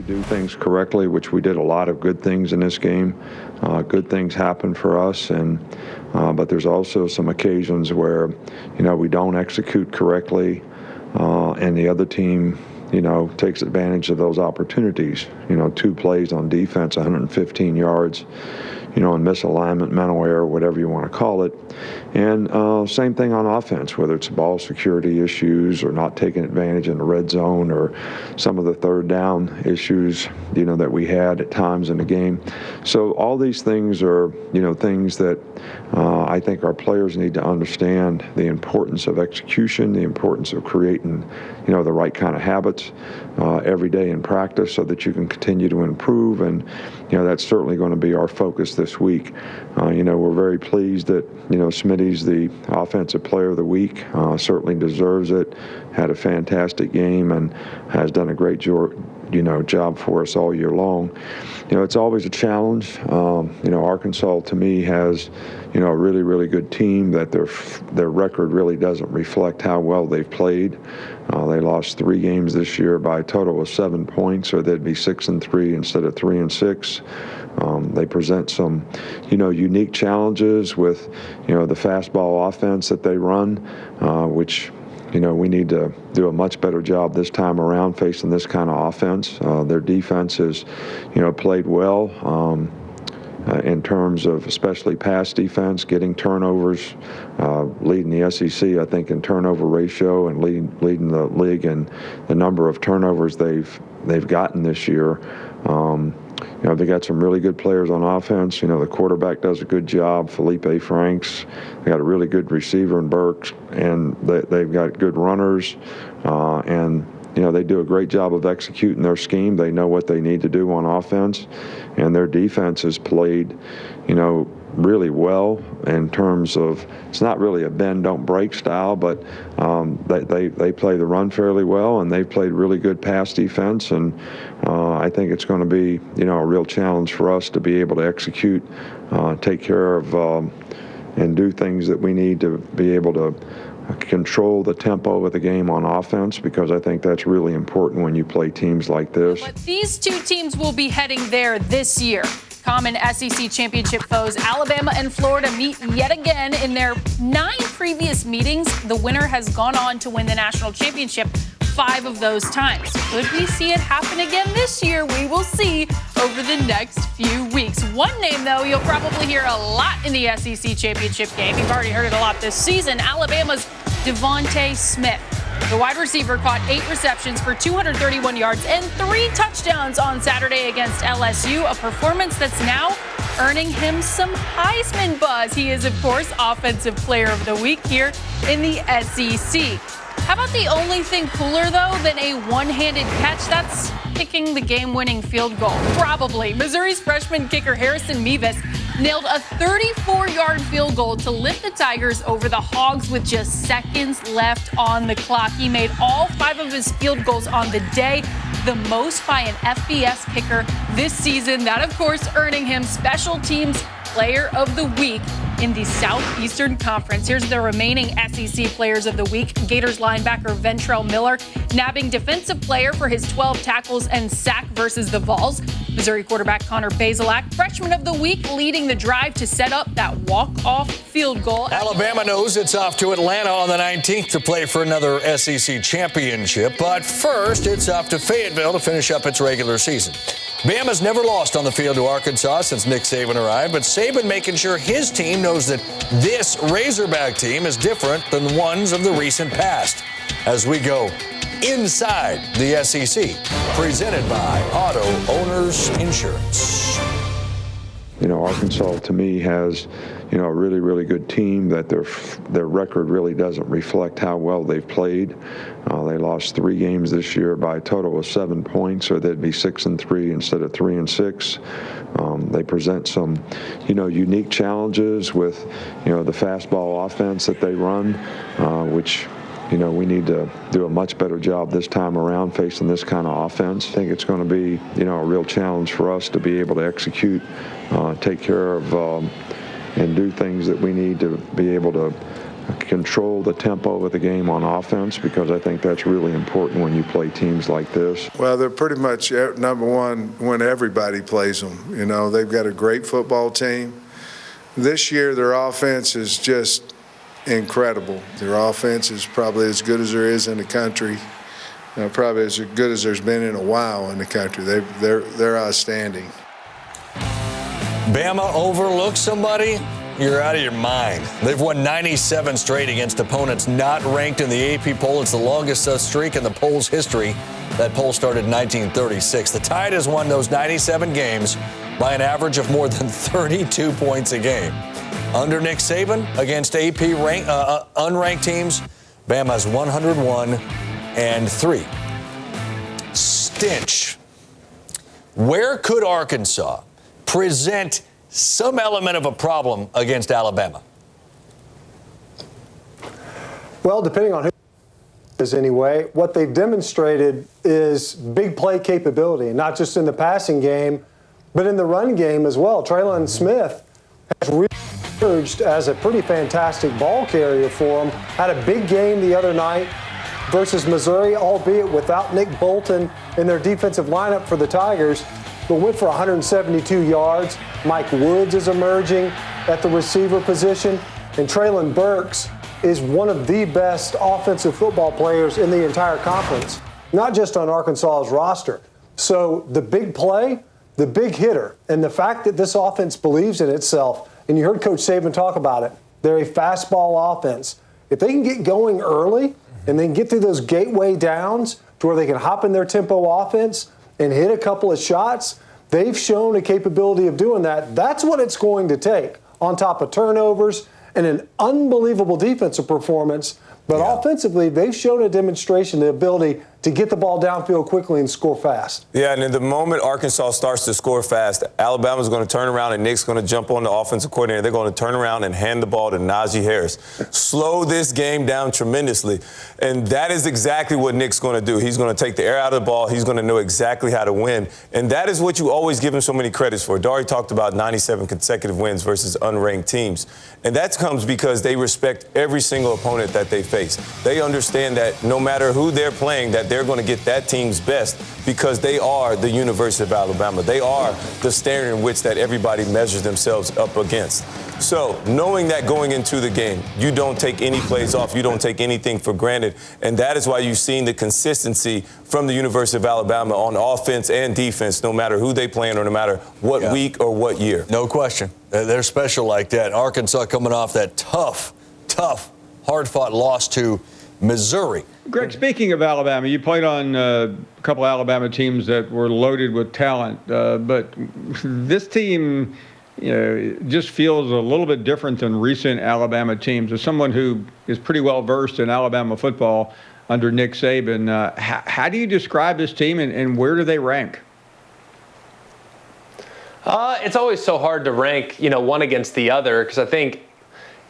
do things correctly, which we did a lot of good things in this game. Good things happen for us, but there's also some occasions where, we don't execute correctly, and the other team, takes advantage of those opportunities. 2 plays on defense, 115 yards, and misalignment, mental error, whatever you want to call it. And same thing on offense, whether it's ball security issues or not taking advantage in the red zone or some of the third down issues, that we had at times in the game. So all these things are, things that I think our players need to understand the importance of execution, the importance of creating, the right kind of habits every day in practice so that you can continue to improve. And, that's certainly going to be our focus this week. We're very pleased that, Smitty's the Offensive Player of the Week, certainly deserves it, had a fantastic game and has done a great job for us all year long. It's always a challenge. Arkansas to me has, a really, really good team that their record really doesn't reflect how well they've played. They lost 3 games this year by a total of 7 points, or they'd be 6-3 instead of 3-6. They present some, unique challenges with, the fastball offense that they run, which, we need to do a much better job this time around facing this kind of offense. Their defense has, played well in terms of especially pass defense, getting turnovers, leading the SEC, I think, in turnover ratio and leading the league in the number of turnovers they've gotten this year. They got some really good players on offense. The quarterback does a good job, Felipe Franks. They got a really good receiver in Burks, and they've got good runners. And they do a great job of executing their scheme. They know what they need to do on offense, and their defense has played, really well in terms of, it's not really a bend don't break style, but they play the run fairly well, and they've played really good pass defense. And I think it's going to be, a real challenge for us to be able to execute, take care of, and do things that we need to be able to control the tempo of the game on offense, because I think that's really important when you play teams like this. But these 2 teams will be heading there this year. Common SEC championship foes, Alabama and Florida, meet yet again. In their 9 previous meetings, the winner has gone on to win the national championship 5 of those times. Could we see it happen again this year? We will see over the next few weeks. One name, though, you'll probably hear a lot in the SEC championship game. You've already heard it a lot this season. Alabama's Devontae Smith. The wide receiver caught 8 receptions for 231 yards and 3 touchdowns on Saturday against LSU, a performance that's now earning him some Heisman buzz. He is, of course, Offensive Player of the Week here in the SEC. How about the only thing cooler, though, than a one-handed catch? That's kicking the game-winning field goal. Probably. Missouri's freshman kicker Harrison Mevis nailed a 34-yard field goal to lift the Tigers over the Hogs with just seconds left on the clock. He made all 5 of his field goals on the day, the most by an FBS kicker this season. That, of course, earning him Special Teams Player of the Week in the Southeastern Conference. Here's the remaining SEC Players of the Week. Gators linebacker Ventrell Miller nabbing Defensive Player for his 12 tackles and sack versus the Vols. Missouri quarterback Connor Bazelak, Freshman of the Week, leading the drive to set up that walk-off field goal. Alabama knows it's off to Atlanta on the 19th to play for another SEC championship. But first, it's off to Fayetteville to finish up its regular season. Bama's never lost on the field to Arkansas since Nick Saban arrived, but Saban making sure his team knows that this Razorback team is different than the ones of the recent past. As we go inside the SEC, presented by Auto Owners Insurance. Arkansas to me has, a really, really good team that their record really doesn't reflect how well they've played. They lost 3 games this year by a total of 7 points, or they'd be 6-3 instead of 3-6. They present some, unique challenges with, the fastball offense that they run, which, we need to do a much better job this time around facing this kind of offense. I think it's going to be, a real challenge for us to be able to execute, take care of, and do things that we need to be able to control the tempo of the game on offense, because I think that's really important when you play teams like this. Well, they're pretty much number one when everybody plays them. You know, they've got a great football team. This year, their offense is just incredible. Their offense is probably as good as there is in the country. Probably as good as there's been in a while in the country. They're outstanding. Bama overlooks somebody? You're out of your mind. They've won 97 straight against opponents not ranked in the AP poll. It's the longest streak in the poll's history. That poll started in 1936. The Tide has won those 97 games by an average of more than 32 points a game. Under Nick Saban, against AP unranked teams, Bama's 101-3. Stinch. Where could Arkansas present some element of a problem against Alabama? Well, depending on who is anyway, what they've demonstrated is big play capability, not just in the passing game, but in the run game as well. Traylon Smith has re-emerged as a pretty fantastic ball carrier for them. Had a big game the other night versus Missouri, albeit without Nick Bolton in their defensive lineup for the Tigers, but went for 172 yards. Mike Woods is emerging at the receiver position, and Traylon Burks is one of the best offensive football players in the entire conference, not just on Arkansas's roster. So the big play, the big hitter, and the fact that this offense believes in itself, and you heard Coach Saban talk about it, they're a fastball offense. If they can get going early and then get through those gateway downs to where they can hop in their tempo offense and hit a couple of shots, they've shown a capability of doing that. That's what it's going to take, on top of turnovers and an unbelievable defensive performance. But offensively, they've shown a demonstration, the ability to get the ball downfield quickly and score fast. Yeah, and in the moment Arkansas starts to score fast, Alabama's going to turn around and Nick's going to jump on the offensive coordinator. They're going to turn around and hand the ball to Najee Harris. Slow this game down tremendously. And that is exactly what Nick's going to do. He's going to take the air out of the ball. He's going to know exactly how to win. And that is what you always give him so many credits for. Dari talked about 97 consecutive wins versus unranked teams. And that comes because they respect every single opponent that they face. They understand that no matter who they're playing, that they're going to get that team's best because they are the University of Alabama. They are the standard in which that everybody measures themselves up against. So knowing that going into the game, you don't take any plays off, you don't take anything for granted, and that is why you've seen the consistency from the University of Alabama on offense and defense, no matter who they play in or no matter what week or what year. No question. They're special like that. Arkansas coming off that tough, hard-fought loss to Missouri. Greg, speaking of Alabama, you played on a couple of Alabama teams that were loaded with talent, but this team just feels a little bit different than recent Alabama teams. As someone who is pretty well versed in Alabama football under Nick Saban, how do you describe this team and where do they rank? It's always so hard to rank, one against the other, because I think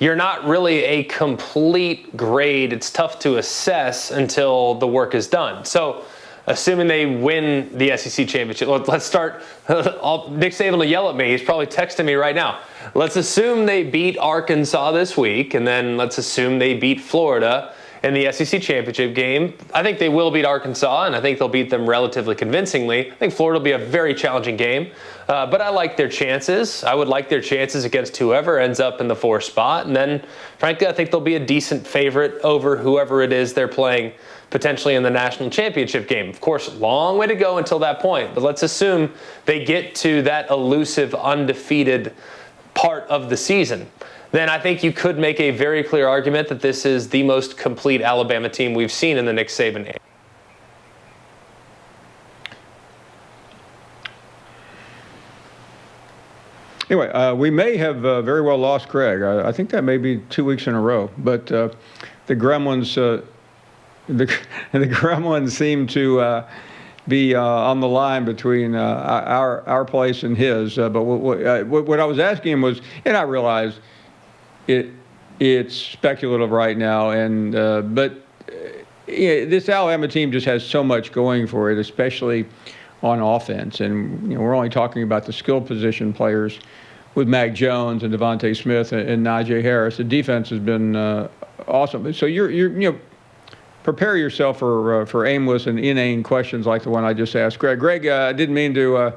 you're not really a complete grade. It's tough to assess until the work is done. So assuming they win the SEC championship, let's start. Nick Saban will yell at me. He's probably texting me right now. Let's assume they beat Arkansas this week, and then let's assume they beat Florida in the SEC championship game. I think they will beat Arkansas, and I think they'll beat them relatively convincingly. I think Florida will be a very challenging game, but I like their chances. I would like their chances against whoever ends up in the 4th spot, and then, frankly, I think they'll be a decent favorite over whoever it is they're playing potentially in the national championship game. Of course, long way to go until that point, but let's assume they get to that elusive, undefeated part of the season. Then I think you could make a very clear argument that this is the most complete Alabama team we've seen in the Nick Saban era. Anyway, we may have very well lost Craig. I think that may be 2 weeks in a row. But the Gremlins, the Gremlins seem to be on the line between our place and his. But what I was asking him was, and I realized it's speculative right now, and but this Alabama team just has so much going for it, especially on offense. And we're only talking about the skill position players with Mac Jones and Devontae Smith and Najee Harris. The defense has been awesome. So you're prepare yourself for aimless and inane questions like the one I just asked Greg. Greg, I didn't mean to.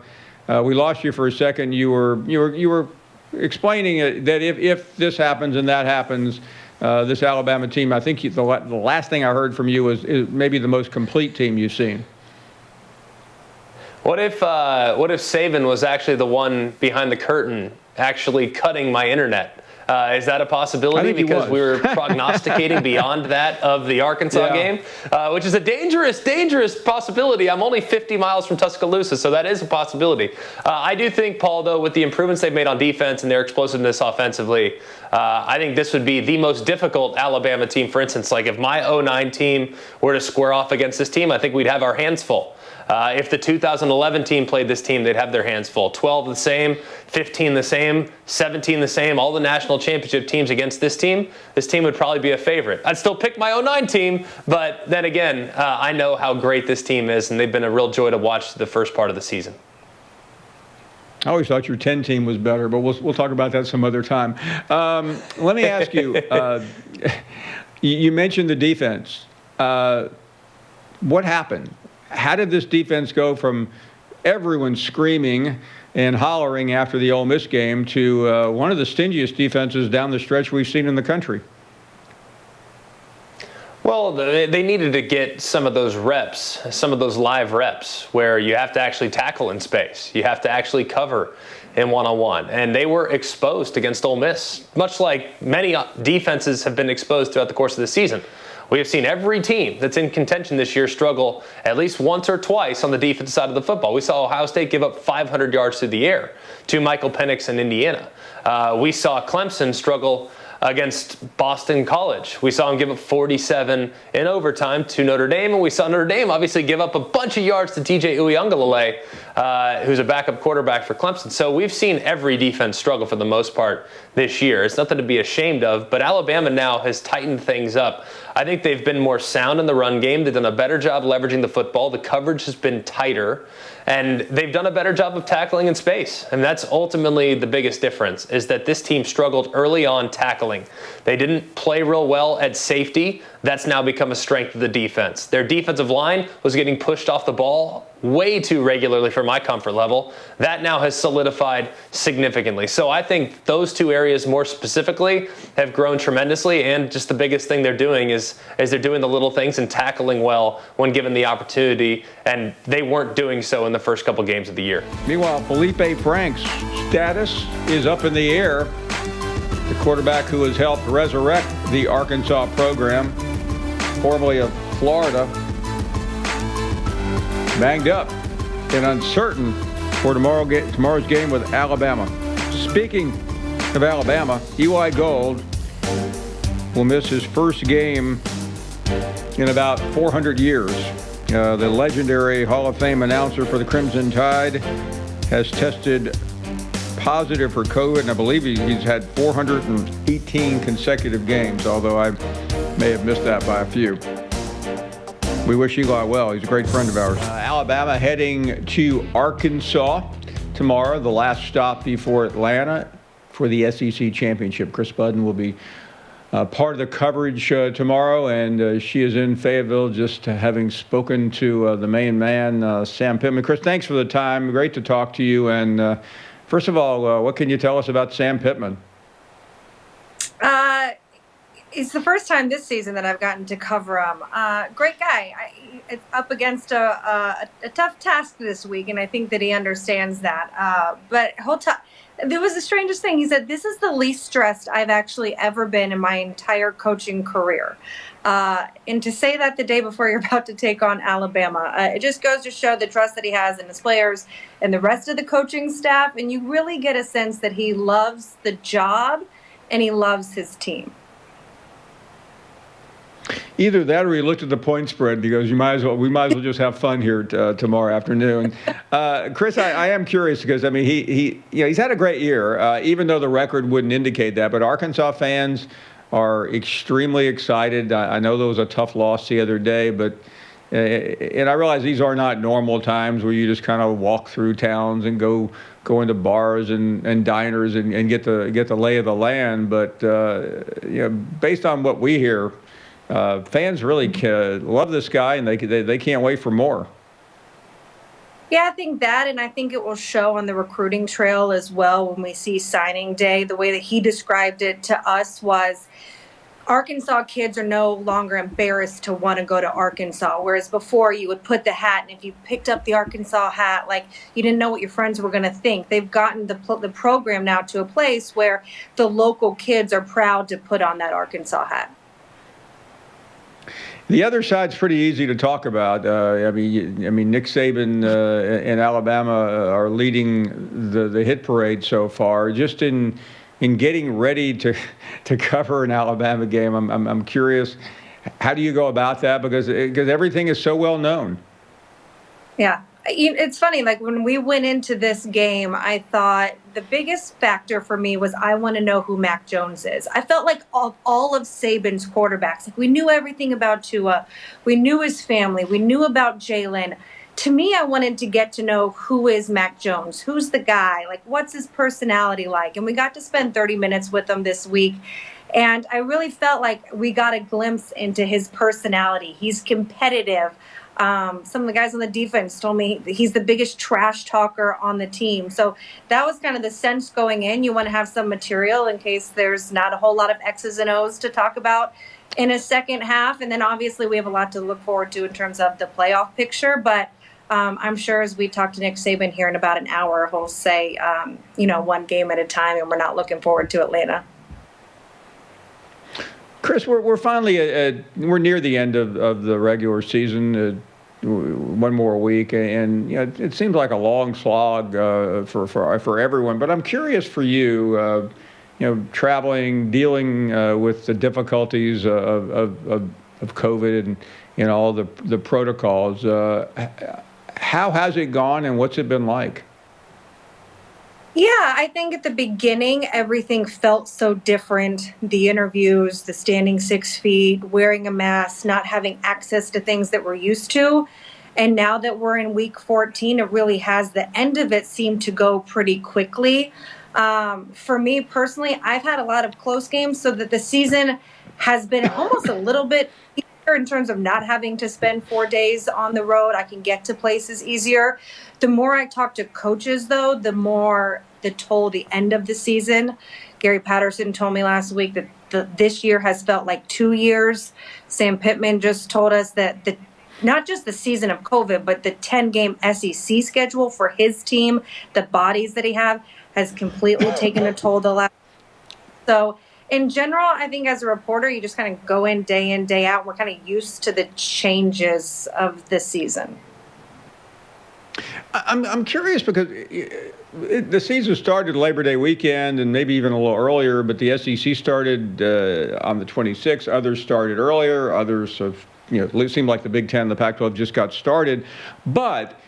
We lost you for a second. You were explaining that if this happens and that happens, this Alabama team, I think the last thing I heard from you is maybe the most complete team you've seen. What if Saban was actually the one behind the curtain, actually cutting my internet? Is that a possibility? Because we were prognosticating beyond that of the Arkansas game, which is a dangerous possibility. I'm only 50 miles from Tuscaloosa, so that is a possibility. I do think, Paul, though, with the improvements they've made on defense and their explosiveness offensively, I think this would be the most difficult Alabama team. For instance, like if my 2009 team were to square off against this team, I think we'd have our hands full. If the 2011 team played this team, they'd have their hands full. 12 the same, 15 the same, 17 the same, all the national championship teams against this team would probably be a favorite. I'd still pick my 2009 team, but then again, I know how great this team is, and they've been a real joy to watch the first part of the season. I always thought your 10 team was better, but we'll talk about that some other time. Let me ask you, you mentioned the defense. What happened? How did this defense go from everyone screaming and hollering after the Ole Miss game to one of the stingiest defenses down the stretch we've seen in the country? Well, they needed to get some of those reps, some of those live reps where you have to actually tackle in space. You have to actually cover in one-on-one. And they were exposed against Ole Miss, much like many defenses have been exposed throughout the course of the season. We have seen every team that's in contention this year struggle at least once or twice on the defensive side of the football. We saw Ohio State give up 500 yards through the air to Michael Penix in Indiana. We saw Clemson struggle against Boston College. We saw him give up 47 in overtime to Notre Dame, and we saw Notre Dame obviously give up a bunch of yards to DJ Uiagalelei, who's a backup quarterback for Clemson. So we've seen every defense struggle for the most part this year. It's nothing to be ashamed of, but Alabama now has tightened things up. I think they've been more sound in the run game. They've done a better job leveraging the football. The coverage has been tighter, and they've done a better job of tackling in space. And that's ultimately the biggest difference, is that this team struggled early on tackling. They didn't play real well at safety. That's now become a strength of the defense. Their defensive line was getting pushed off the ball way too regularly for my comfort level. That now has solidified significantly. So I think those two areas more specifically have grown tremendously, and just the biggest thing they're doing is they're doing the little things and tackling well when given the opportunity, and they weren't doing so in the first couple games of the year. Meanwhile, Felipe Franks' status is up in the air. The quarterback who has helped resurrect the Arkansas program, formerly of Florida, banged up and uncertain for tomorrow's game with Alabama. Speaking of Alabama, Eli Gold will miss his first game in about 400 years. The legendary Hall of Fame announcer for the Crimson Tide has tested positive for COVID, and I believe he's had 418 consecutive games, although I may have missed that by a few. We wish Eli well. He's a great friend of ours. Alabama heading to Arkansas tomorrow, the last stop before Atlanta for the SEC Championship. Chris Budden will be part of the coverage tomorrow, and she is in Fayetteville, just having spoken to the main man, Sam Pittman. Chris, thanks for the time. Great to talk to you. And first of all, what can you tell us about Sam Pittman? It's the first time this season that I've gotten to cover him. Great guy. It's up against a tough task this week, and I think that he understands that. But there was the strangest thing. He said, "This is the least stressed I've actually ever been in my entire coaching career." And to say that the day before you're about to take on Alabama, it just goes to show the trust that he has in his players and the rest of the coaching staff. And you really get a sense that he loves the job and he loves his team. Either that, or he looked at the point spread and he goes, we might as well just have fun here tomorrow afternoon. Chris, I am curious because, I mean, he's had a great year, even though the record wouldn't indicate that. But Arkansas fans are extremely excited. I know there was a tough loss the other day, but and I realize these are not normal times where you just kind of walk through towns and go into bars and diners and get the lay of the land. But based on what we hear, fans really love this guy, and they can't wait for more. Yeah, I think that, and I think it will show on the recruiting trail as well when we see signing day. The way that he described it to us was Arkansas kids are no longer embarrassed to want to go to Arkansas, whereas before you would put the hat, and if you picked up the Arkansas hat, like you didn't know what your friends were going to think. They've gotten the program now to a place where the local kids are proud to put on that Arkansas hat. The other side's pretty easy to talk about. I mean, Nick Saban and Alabama are leading the hit parade so far. Just in getting ready to cover an Alabama game, I'm curious, how do you go about that? Because everything is so well known. Yeah. It's funny, like when we went into this game, I thought the biggest factor for me was I want to know who Mac Jones is. I felt like all of Saban's quarterbacks, like we knew everything about Tua, we knew his family, we knew about Jalen. To me, I wanted to get to know who is Mac Jones, who's the guy, like what's his personality like? And we got to spend 30 minutes with him this week. And I really felt like we got a glimpse into his personality. He's competitive. Some of the guys on the defense told me he's the biggest trash talker on the team. So that was kind of the sense going in. You want to have some material in case there's not a whole lot of X's and O's to talk about in a second half. And then obviously we have a lot to look forward to in terms of the playoff picture. But I'm sure as we talk to Nick Saban here in about an hour, he'll say, one game at a time, and we're not looking forward to Atlanta. Chris, we're finally we're near the end of the regular season. One more week, and it seems like a long slog for everyone. But I'm curious for you, traveling, dealing with the difficulties of COVID and all the protocols. How has it gone, and what's it been like? Yeah, I think at the beginning, everything felt so different. The interviews, the standing 6 feet, wearing a mask, not having access to things that we're used to. And now that we're in week 14, it really has, the end of it seemed to go pretty quickly. For me personally, I've had a lot of close games, so that the season has been almost a little bit easier in terms of not having to spend 4 days on the road. I can get to places easier. The more I talk to coaches, though, the more the end of the season. Gary Patterson told me last week that this year has felt like 2 years. Sam Pittman just told us that not just the season of COVID, but the 10-game SEC schedule for his team, the bodies that he has completely taken a toll the last. So in general, I think as a reporter, you just kind of go in, day out. We're kind of used to the changes of the season. I'm curious because the season started Labor Day weekend and maybe even a little earlier, but the SEC started on the 26th. Others started earlier. Others have, it seemed like the Big Ten and the Pac-12 just got started. But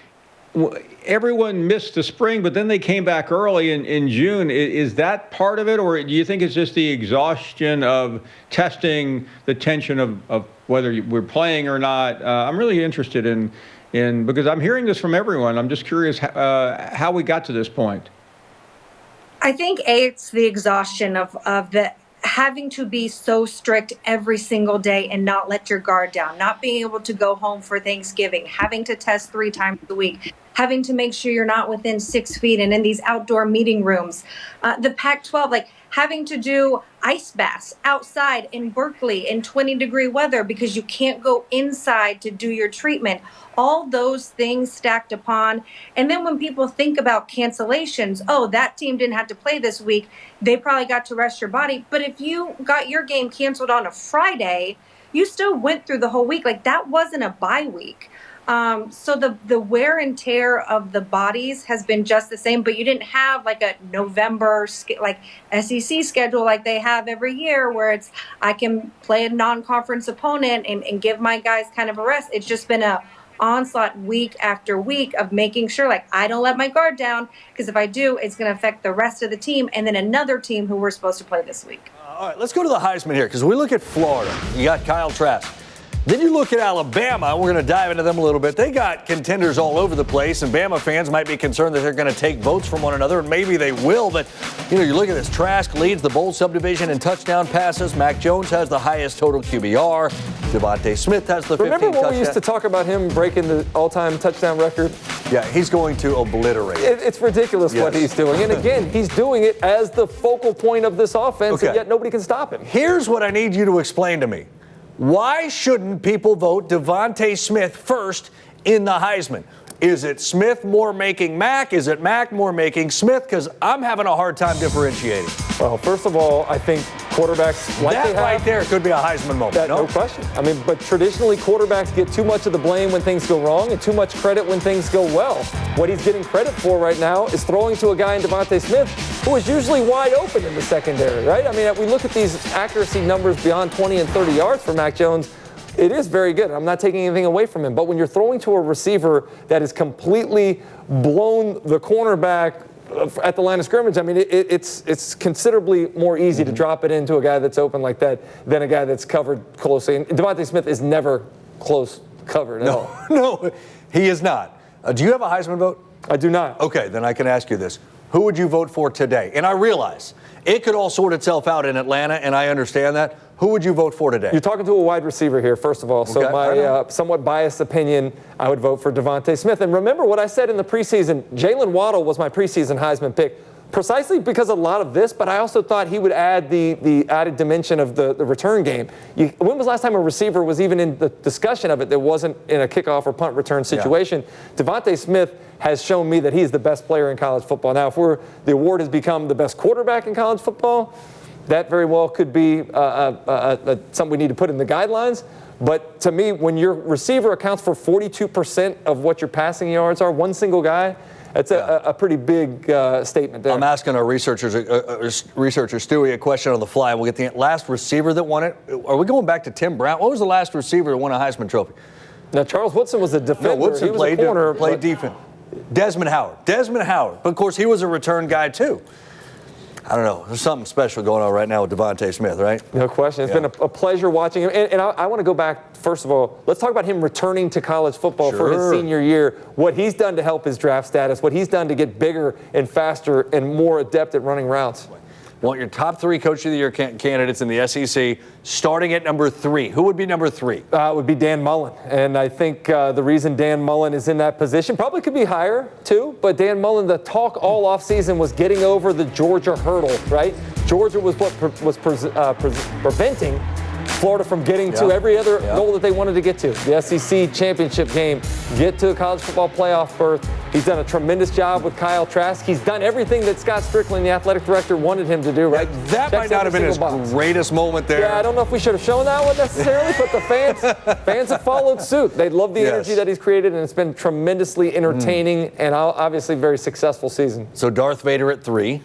everyone missed the spring, but then they came back early in June. Is that part of it, or do you think it's just the exhaustion of testing, the tension of whether we're playing or not? I'm really interested in because I'm hearing this from everyone. I'm just curious how we got to this point. I think it's the exhaustion of the having to be so strict every single day and not let your guard down, not being able to go home for Thanksgiving, having to test 3 times a week, having to make sure you're not within 6 feet and in these outdoor meeting rooms. The Pac-12, having to do ice baths outside in Berkeley in 20-degree weather because you can't go inside to do your treatment. All those things stacked upon. And then when people think about cancellations, that team didn't have to play this week, they probably got to rest your body. But if you got your game canceled on a Friday, you still went through the whole week. That wasn't a bye week. So the wear and tear of the bodies has been just the same, but you didn't have a November SEC schedule like they have every year where I can play a non-conference opponent and give my guys kind of a rest. It's just been a onslaught week after week of making sure I don't let my guard down, because if I do, it's going to affect the rest of the team and then another team who we're supposed to play this week. All right, let's go to the Heisman here, because we look at Florida. You got Kyle Trask. Then you look at Alabama. We're going to dive into them a little bit. They got contenders all over the place, and Bama fans might be concerned that they're going to take votes from one another, and maybe they will. But, you look at this. Trask leads the bowl subdivision in touchdown passes. Mac Jones has the highest total QBR. Devontae Smith has the 15 Remember when touchdowns. we used to talk about him breaking the all-time touchdown record? Yeah, he's going to obliterate it. It's ridiculous what he's doing. And again, he's doing it as the focal point of this offense, and yet nobody can stop him. Here's what I need you to explain to me. Why shouldn't people vote Devontae Smith first in the Heisman? Is it Smith more making Mac? Is it Mac more making Smith? Because I'm having a hard time differentiating. Well, first of all, I think quarterbacks like that they have, right there could be a Heisman moment. No question. I mean, but traditionally quarterbacks get too much of the blame when things go wrong and too much credit when things go well. What he's getting credit for right now is throwing to a guy in Devontae Smith who is usually wide open in the secondary, right? I mean, we look at these accuracy numbers beyond 20 and 30 yards for Mac Jones. It is very good. I'm not taking anything away from him. But when you're throwing to a receiver that has completely blown the cornerback at the line of scrimmage, I mean, it's considerably more easy to drop it into a guy that's open like that than a guy that's covered closely. And Devontae Smith is never close covered at all. No, he is not. Do you have a Heisman vote? I do not. Okay, then I can ask you this. Who would you vote for today? And I realize it could all sort itself out in Atlanta, and I understand that. Who would you vote for today? You're talking to a wide receiver here, first of all. So my somewhat biased opinion, I would vote for Devontae Smith. And remember what I said in the preseason. Jalen Waddle was my preseason Heisman pick, precisely because of a lot of this, but I also thought he would add the added dimension of the return game. When was the last time a receiver was even in the discussion of it that wasn't in a kickoff or punt return situation? Yeah. Devontae Smith has shown me that he's the best player in college football. Now, if the award has become the best quarterback in college football, that very well could be something we need to put in the guidelines. But to me, when your receiver accounts for 42% of what your passing yards are, one single guy, that's a pretty big statement there. I'm asking our researcher Stewie a question on the fly. We'll get the last receiver that won it. Are we going back to Tim Brown? What was the last receiver that won a Heisman Trophy? Now, Charles Woodson was a defender. No, Woodson he was played a corner, played defense. Desmond Howard. But, of course, he was a return guy, too. I don't know. There's something special going on right now with Devontae Smith, right? No question. It's been a pleasure watching him. And I want to go back, first of all, let's talk about him returning to college football for his senior year, what he's done to help his draft status, what he's done to get bigger and faster and more adept at running routes. Want your top 3 Coach of the Year candidates in the SEC, starting at number 3. Who would be number 3? It would be Dan Mullen. And I think the reason Dan Mullen is in that position probably could be higher, too. But Dan Mullen, the talk all offseason was getting over the Georgia hurdle, right? Georgia was what was preventing Florida from getting to every other goal that they wanted to get to. The SEC championship game, get to a college football playoff berth. He's done a tremendous job with Kyle Trask. He's done everything that Scott Strickland, the athletic director, wanted him to do, right? That might not have been his greatest moment there. Yeah, I don't know if we should have shown that one necessarily, but the fans have followed suit. They love the energy that he's created, and it's been tremendously entertaining and obviously very successful season. So Darth Vader at 3.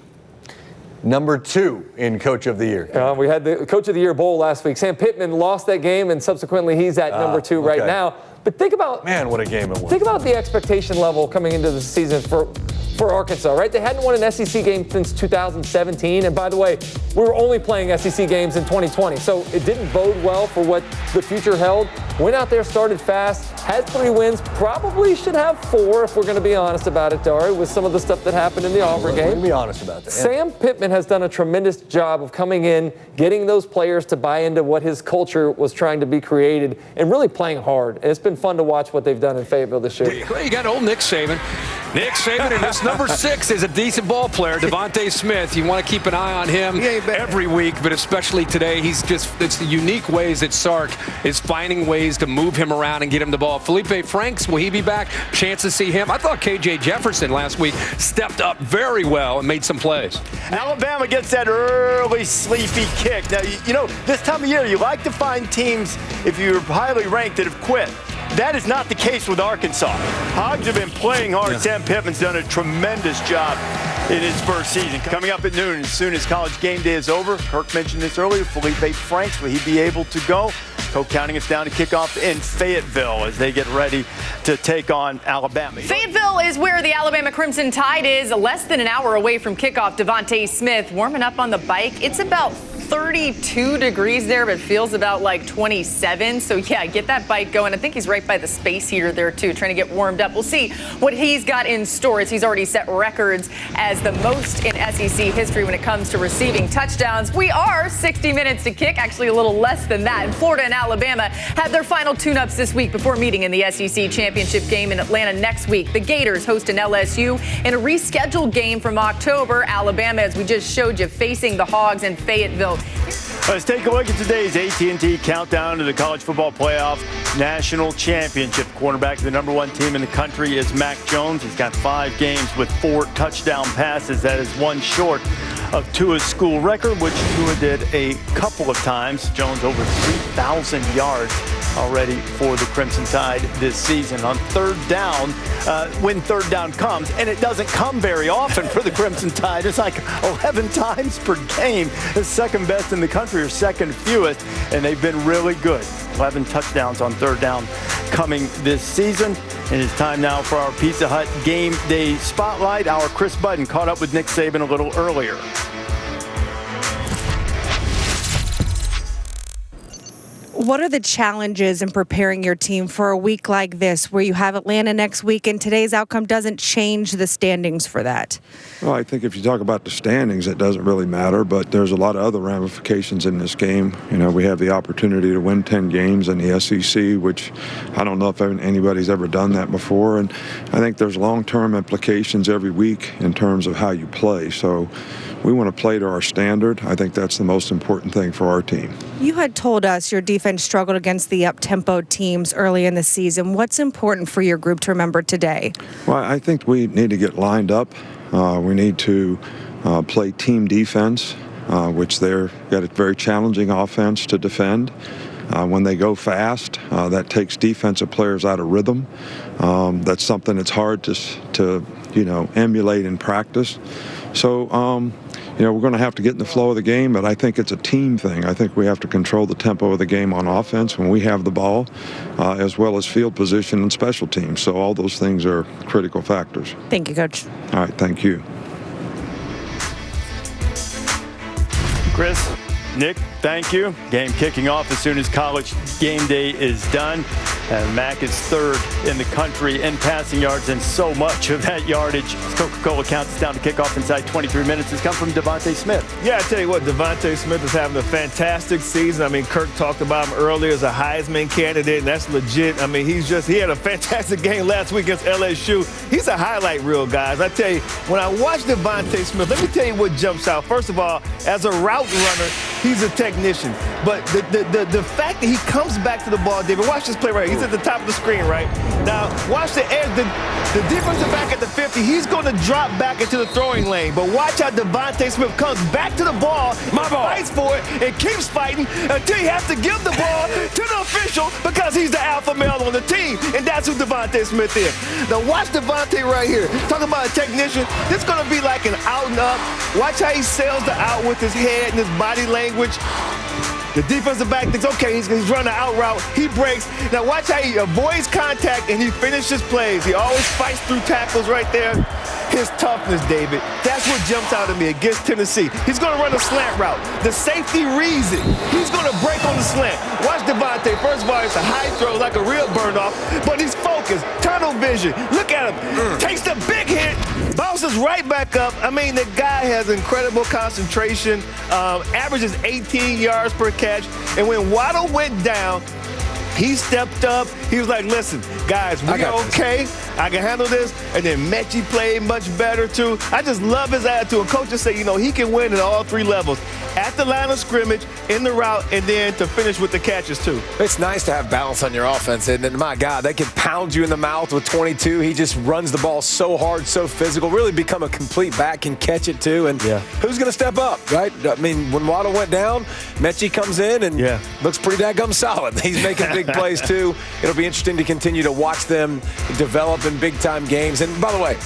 Number 2 in Coach of the Year. We had the Coach of the Year Bowl last week. Sam Pittman lost that game, and subsequently he's at number 2 right now. But think about what a game it was. Think about the expectation level coming into the season for Arkansas, right? They hadn't won an SEC game since 2017. And by the way, we were only playing SEC games in 2020. So it didn't bode well for what the future held. Went out there, started fast, had 3 wins, probably should have 4 if we're going to be honest about it, Dari, with some of the stuff that happened in the Auburn game. We'll be honest about that. Sam Pittman has done a tremendous job of coming in, getting those players to buy into what his culture was trying to be created, and really playing hard. And it's been fun to watch what they've done in Fayetteville this year. Well, you got old Nick Saban. Nick Saban, and his number 6 is a decent ball player, Devontae Smith. You want to keep an eye on him every week, but especially today. It's the unique ways that Sark is finding ways to move him around and get him the ball. Felipe Franks, will he be back? Chance to see him. I thought KJ Jefferson last week stepped up very well and made some plays. Alabama gets that early sleepy kick. Now, you know, this time of year, you like to find teams, if you're highly ranked, that have quit. That is not the case with Arkansas. Hogs have been playing hard. Yeah. Sam Pittman's done a tremendous job in his first season. Coming up at noon, as soon as College game day is over, Kirk mentioned this earlier, Felipe Franks, will he be able to go? Coach counting us down to kickoff in Fayetteville as they get ready to take on Alabama. Fayetteville is where the Alabama Crimson Tide is, less than an hour away from kickoff. Devontae Smith warming up on the bike. It's about 32 degrees there, but feels about like 27. So, yeah, get that bike going. I think he's right by the space heater there, too, trying to get warmed up. We'll see what he's got in store, as he's already set records as the most in SEC history when it comes to receiving touchdowns. We are 60 minutes to kick, actually a little less than that. And Florida and Alabama have their final tune-ups this week before meeting in the SEC championship game in Atlanta next week. The Gators host an LSU in a rescheduled game from October. Alabama, as we just showed you, facing the Hogs in Fayetteville. Let's take a look at today's AT&T countdown to the College Football Playoff National Championship. Quarterback of the number 1 team in the country is Mac Jones. He's got 5 games with 4 touchdown passes. That is 1 short of Tua's school record, which Tua did a couple of times. Jones over 3,000 yards already for the Crimson Tide this season. On third down, when third down comes, and it doesn't come very often for the Crimson Tide, it's like 11 times per game. The second best in the country, or second fewest, and they've been really good. 11 touchdowns on third down coming this season. And it's time now for our Pizza Hut Game Day Spotlight. Our Chris Budden caught up with Nick Saban a little earlier. What are the challenges in preparing your team for a week like this, where you have Atlanta next week and today's outcome doesn't change the standings for that? Well, I think if you talk about the standings, it doesn't really matter, but there's a lot of other ramifications in this game. You know, we have the opportunity to win 10 games in the SEC, which I don't know if anybody's ever done that before. And I think there's long-term implications every week in terms of how you play. So we want to play to our standard. I think that's the most important thing for our team. You had told us your defense struggled against the up-tempo teams early in the season. What's important for your group to remember today? Well, I think we need to get lined up. We need to play team defense, which they've got a very challenging offense to defend. When they go fast, that takes defensive players out of rhythm. That's something that's hard to emulate in practice. So, we're going to have to get in the flow of the game, but I think it's a team thing. I think we have to control the tempo of the game on offense when we have the ball, as well as field position and special teams. So all those things are critical factors. Thank you, Coach. All right, thank you. Chris, Nick, thank you. Game kicking off as soon as College Game Day is done. And Mac is third in the country in passing yards, and so much of that yardage, Coca-Cola counts us down to kickoff inside 23 minutes, has come from DeVonta Smith. Yeah, I tell you what, DeVonta Smith is having a fantastic season. I mean, Kirk talked about him earlier as a Heisman candidate, and that's legit. I mean, he had a fantastic game last week against LSU. He's a highlight reel, guys. I tell you, when I watch DeVonta Smith, let me tell you what jumps out. First of all, as a route runner, he's a technician. But the fact that he comes back to the ball, David, watch this play right here. He's at the top of the screen, right? Now, watch the edge. The defensive back at the 50, he's going to drop back into the throwing lane. But watch how DeVonta Smith comes back to the ball, fights for it, and keeps fighting until he has to give the ball to the official because he's the alpha male on the team. And that's who DeVonta Smith is. Now, watch DeVonta right here. Talk about a technician. This is going to be like an out and up. Watch how he sails the out with his head and his body language. The defensive back thinks, okay, he's running an out route. He breaks. Now watch how he avoids contact and he finishes plays. He always fights through tackles right there. His toughness, David, that's what jumps out at me against Tennessee. He's going to run a slant route. The safety reads it. He's going to break on the slant. Watch DeVonta. First of all, it's a high throw like a real burn off, but he's focused. Tunnel vision. Look at him. Takes the big hit. Bounces right back up. I mean, the guy has incredible concentration. Averages 18 yards per catch. And when Waddle went down, he stepped up. He was like, listen, guys, we're okay. I can handle this. And then Mechie played much better, too. I just love his attitude. And coaches say, he can win at all 3 levels. At the line of scrimmage, in the route, and then to finish with the catches, too. It's nice to have balance on your offense. And my God, they can pound you in the mouth with 22. He just runs the ball so hard, so physical. Really become a complete back, can catch it, too. And who's going to step up, right? I mean, when Waddle went down, Mechie comes in and looks pretty dadgum solid. He's making big plays, too. It'll be interesting to continue to watch them develop in big-time games. And by the way,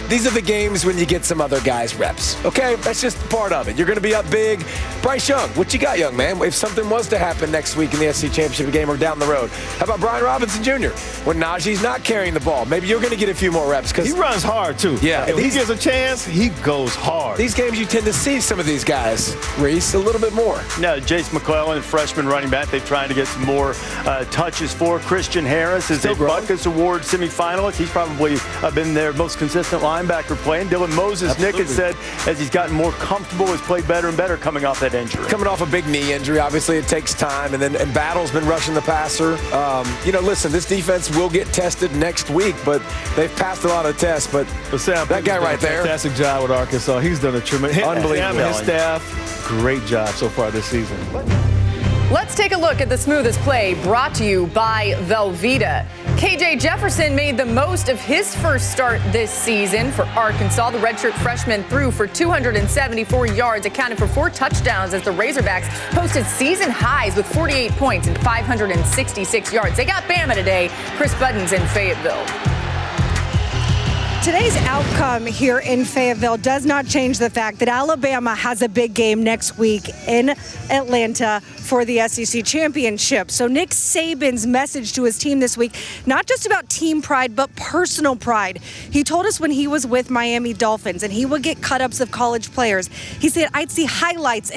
these are the games when you get some other guys reps. Okay, that's just part of it. You're going to be up big. Bryce Young, what you got, young man? If something was to happen next week in the SEC Championship game or down the road, how about Brian Robinson Jr. when Najee's not carrying the ball? Maybe you're going to get a few more reps because he runs hard too. Yeah, if he gets a chance, he goes hard. These games you tend to see some of these guys, Reese, a little bit more. No, Jace McClellan, freshman running back, they're trying to get some more touches for. Christian Harris is a Butkus Award semifinalist. He's probably been their most consistent linebacker playing. Dylan Moses, Nick has said, as he's gotten more comfortable, has played better and better coming off that injury. Coming off a big knee injury, obviously it takes time, and Battle's been rushing the passer. Listen, this defense will get tested next week, but they've passed a lot of tests. But Sam, that guy right there, fantastic job with Arkansas. He's done a tremendous, unbelievable. Sam and his staff, great job so far this season. Let's take a look at the smoothest play brought to you by Velveeta. KJ Jefferson made the most of his first start this season for Arkansas. The redshirt freshman threw for 274 yards, accounted for 4 touchdowns as the Razorbacks posted season highs with 48 points and 566 yards. They got Bama today. Chris Budden's in Fayetteville. Today's outcome here in Fayetteville does not change the fact that Alabama has a big game next week in Atlanta for the SEC Championship. So Nick Saban's message to his team this week, not just about team pride, but personal pride. He told us when he was with Miami Dolphins and he would get cut-ups of college players. He said, I'd see highlights,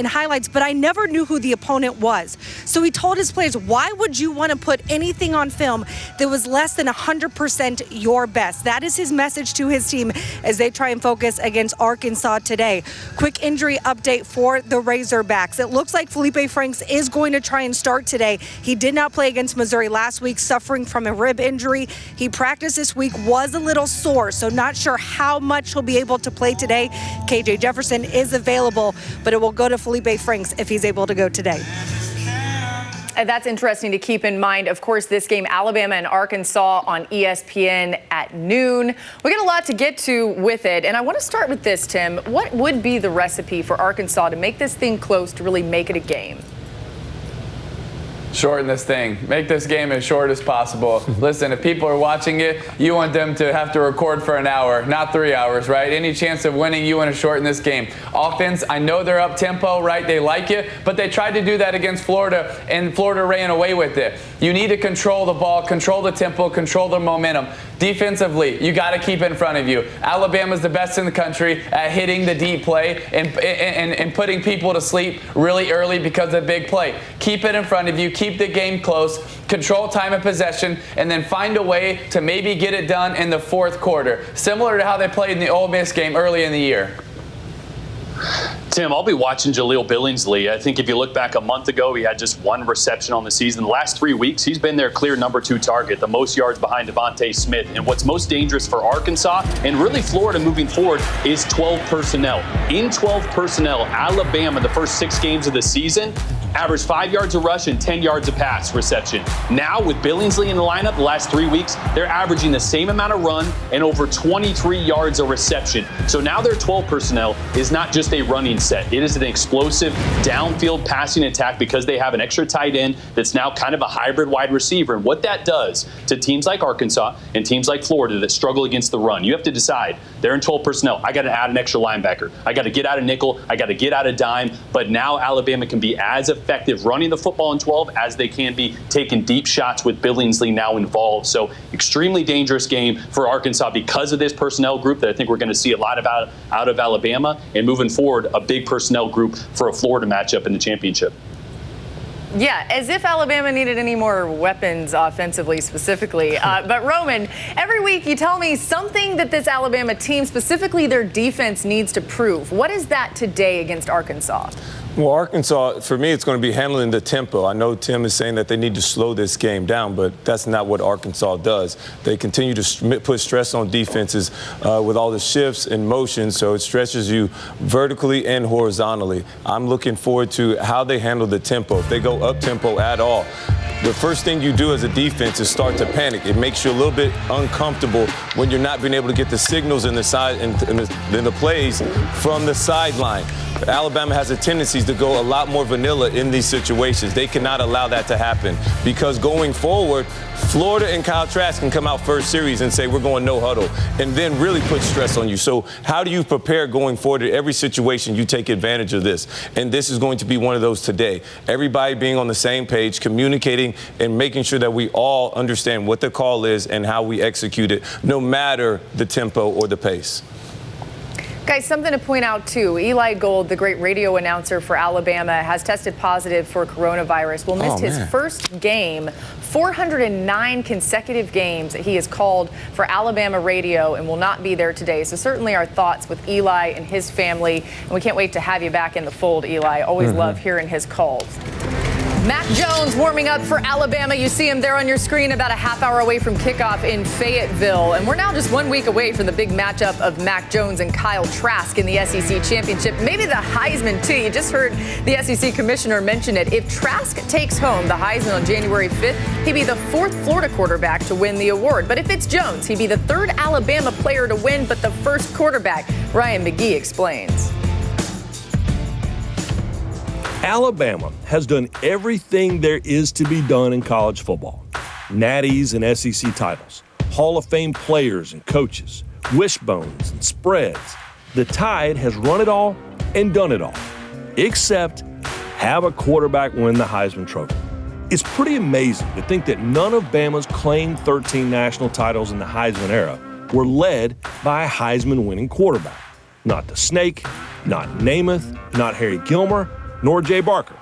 but I never knew who the opponent was. So he told his players, why would you want to put anything on film that was less than 100% your best? That is his message to his team as they try and focus against Arkansas today. Quick injury update for the Razorbacks. It looks like Felipe Franks is going to try and start today. He did not play against Missouri last week, suffering from a rib injury. He practiced this week, was a little sore, so not sure how much he'll be able to play today. KJ Jefferson is available, but it will go to Felipe Franks if he's able to go today. And that's interesting to keep in mind. Of course, this game, Alabama and Arkansas on ESPN at noon. We got a lot to get to with it. And I want to start with this, Tim. What would be the recipe for Arkansas to make this thing close, to really make it a game? Shorten this thing. Make this game as short as possible. Listen, if people are watching it, you want them to have to record for an hour, not 3 hours, right? Any chance of winning, you want to shorten this game. Offense, I know they're up tempo, right? They like it, but they tried to do that against Florida, and Florida ran away with it. You need to control the ball, control the tempo, control the momentum. Defensively, you got to keep it in front of you. Alabama's the best in the country at hitting the deep play and putting people to sleep really early because of big play. Keep it in front of you. Keep the game close, control time of possession, and then find a way to maybe get it done in the fourth quarter, similar to how they played in the Ole Miss game early in the year. Tim, I'll be watching Jaleel Billingsley. I think if you look back a month ago, he had just 1 reception on the season. The last 3 weeks, he's been their clear number 2 target, the most yards behind Devontae Smith. And what's most dangerous for Arkansas and really Florida moving forward is 12 personnel. In 12 personnel, Alabama, the first 6 games of the season, averaged 5 yards a rush and 10 yards a pass reception. Now, with Billingsley in the lineup the last 3 weeks, they're averaging the same amount of run and over 23 yards a reception. So now their 12 personnel is not just a running set. It is an explosive downfield passing attack because they have an extra tight end that's now kind of a hybrid wide receiver. And what that does to teams like Arkansas and teams like Florida that struggle against the run, you have to decide, they're in 12 personnel. I got to add an extra linebacker. I got to get out of nickel. I got to get out of dime. But now Alabama can be as effective running the football in 12 as they can be taking deep shots with Billingsley now involved. So extremely dangerous game for Arkansas because of this personnel group that I think we're going to see a lot about out of Alabama, and moving forward, a big personnel group for a Florida matchup in the championship. Yeah, as if Alabama needed any more weapons offensively specifically. But Roman, every week you tell me something that this Alabama team, specifically their defense, needs to prove. What is that today against Arkansas? Well, Arkansas, for me, it's going to be handling the tempo. I know Tim is saying that they need to slow this game down, but that's not what Arkansas does. They continue to put stress on defenses with all the shifts and motions, so it stretches you vertically and horizontally. I'm looking forward to how they handle the tempo. If they go up-tempo at all, the first thing you do as a defense is start to panic. It makes you a little bit uncomfortable when you're not being able to get the signals in the side and the plays from the sideline. Alabama has a tendency to go a lot more vanilla in these situations. They cannot allow that to happen because going forward, Florida and Kyle Trask can come out first series and say, we're going no huddle, and then really put stress on you. So how do you prepare going forward? In every situation, you take advantage of this. And this is going to be one of those today. Everybody being on the same page, communicating, and making sure that we all understand what the call is and how we execute it, no matter the tempo or the pace. Guys, something to point out, too. Eli Gold, the great radio announcer for Alabama, has tested positive for coronavirus. Well, missed his first game, 409 consecutive games that he has called for Alabama radio and will not be there today. So certainly our thoughts with Eli and his family. And we can't wait to have you back in the fold, Eli. Always love hearing his calls. Mac Jones warming up for Alabama. You see him there on your screen about a half hour away from kickoff in Fayetteville. And we're now just 1 week away from the big matchup of Mac Jones and Kyle Trask in the SEC Championship. Maybe the Heisman, too. You just heard the SEC commissioner mention it. If Trask takes home the Heisman on January 5th, he'd be the fourth Florida quarterback to win the award. But if it's Jones, he'd be the third Alabama player to win, but the first quarterback. Ryan McGee explains. Alabama has done everything there is to be done in college football. Natties and SEC titles, Hall of Fame players and coaches, wishbones and spreads. The Tide has run it all and done it all, except have a quarterback win the Heisman Trophy. It's pretty amazing to think that none of Bama's claimed 13 national titles in the Heisman era were led by a Heisman-winning quarterback. Not the Snake, not Namath, not Harry Gilmer, nor Jay Barker.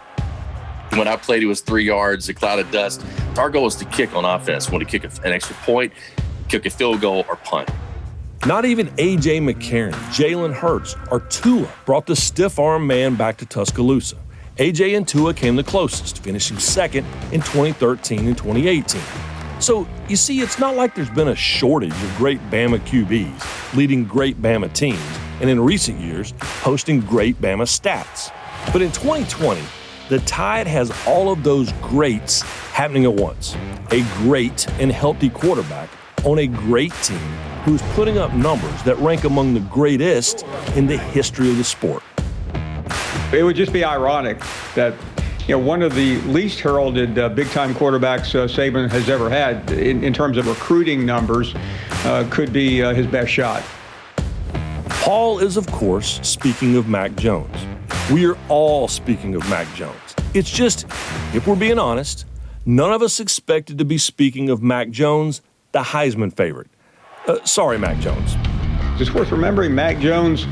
When I played, it was 3 yards, a cloud of dust. Our goal was to kick on offense. We want to kick an extra point, kick a field goal, or punt. Not even A.J. McCarron, Jalen Hurts, or Tua brought the stiff-arm man back to Tuscaloosa. A.J. and Tua came the closest, finishing second in 2013 and 2018. So, you see, it's not like there's been a shortage of great Bama QBs leading great Bama teams, and in recent years, posting great Bama stats. But in 2020, the Tide has all of those greats happening at once. A great and healthy quarterback on a great team who's putting up numbers that rank among the greatest in the history of the sport. It would just be ironic that one of the least heralded big-time quarterbacks Saban has ever had in terms of recruiting numbers could be his best shot. Paul is, of course, speaking of Mac Jones. We are all speaking of Mac Jones. It's just, if we're being honest, none of us expected to be speaking of Mac Jones, the Heisman favorite. Sorry, Mac Jones. It's worth remembering Mac Jones'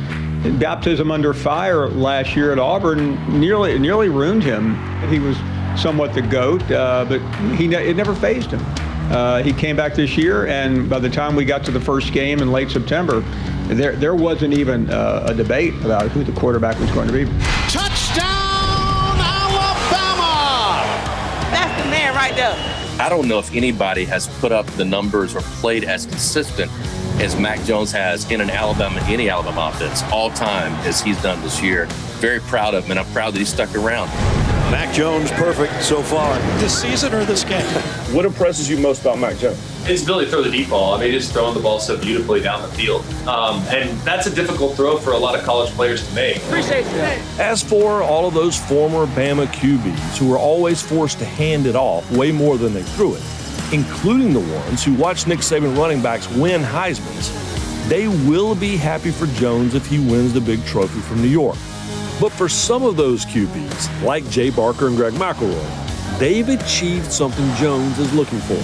baptism under fire last year at Auburn nearly ruined him. He was somewhat the GOAT, but it never fazed him. He came back this year, and by the time we got to the first game in late September, there wasn't even a debate about who the quarterback was going to be. Touchdown, Alabama! That's the man right there. I don't know if anybody has put up the numbers or played as consistent as Mac Jones has in any Alabama offense all time as he's done this year. Very proud of him, and I'm proud that he stuck around. Mac Jones perfect so far. This season or this game? What impresses you most about Mac Jones? His ability to throw the deep ball. I mean, just throwing the ball so beautifully down the field. And that's a difficult throw for a lot of college players to make. Appreciate you. As for all of those former Bama QBs who were always forced to hand it off way more than they threw it, including the ones who watched Nick Saban running backs win Heismans, they will be happy for Jones if he wins the big trophy from New York. But for some of those QBs, like Jay Barker and Greg McElroy, they've achieved something Jones is looking for,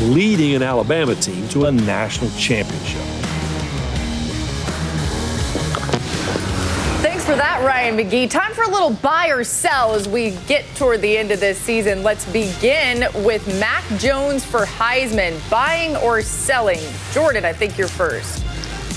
leading an Alabama team to a national championship. Thanks for that, Ryan McGee. Time for a little buy or sell as we get toward the end of this season. Let's begin with Mac Jones for Heisman. Buying or selling? Jordan, I think you're first.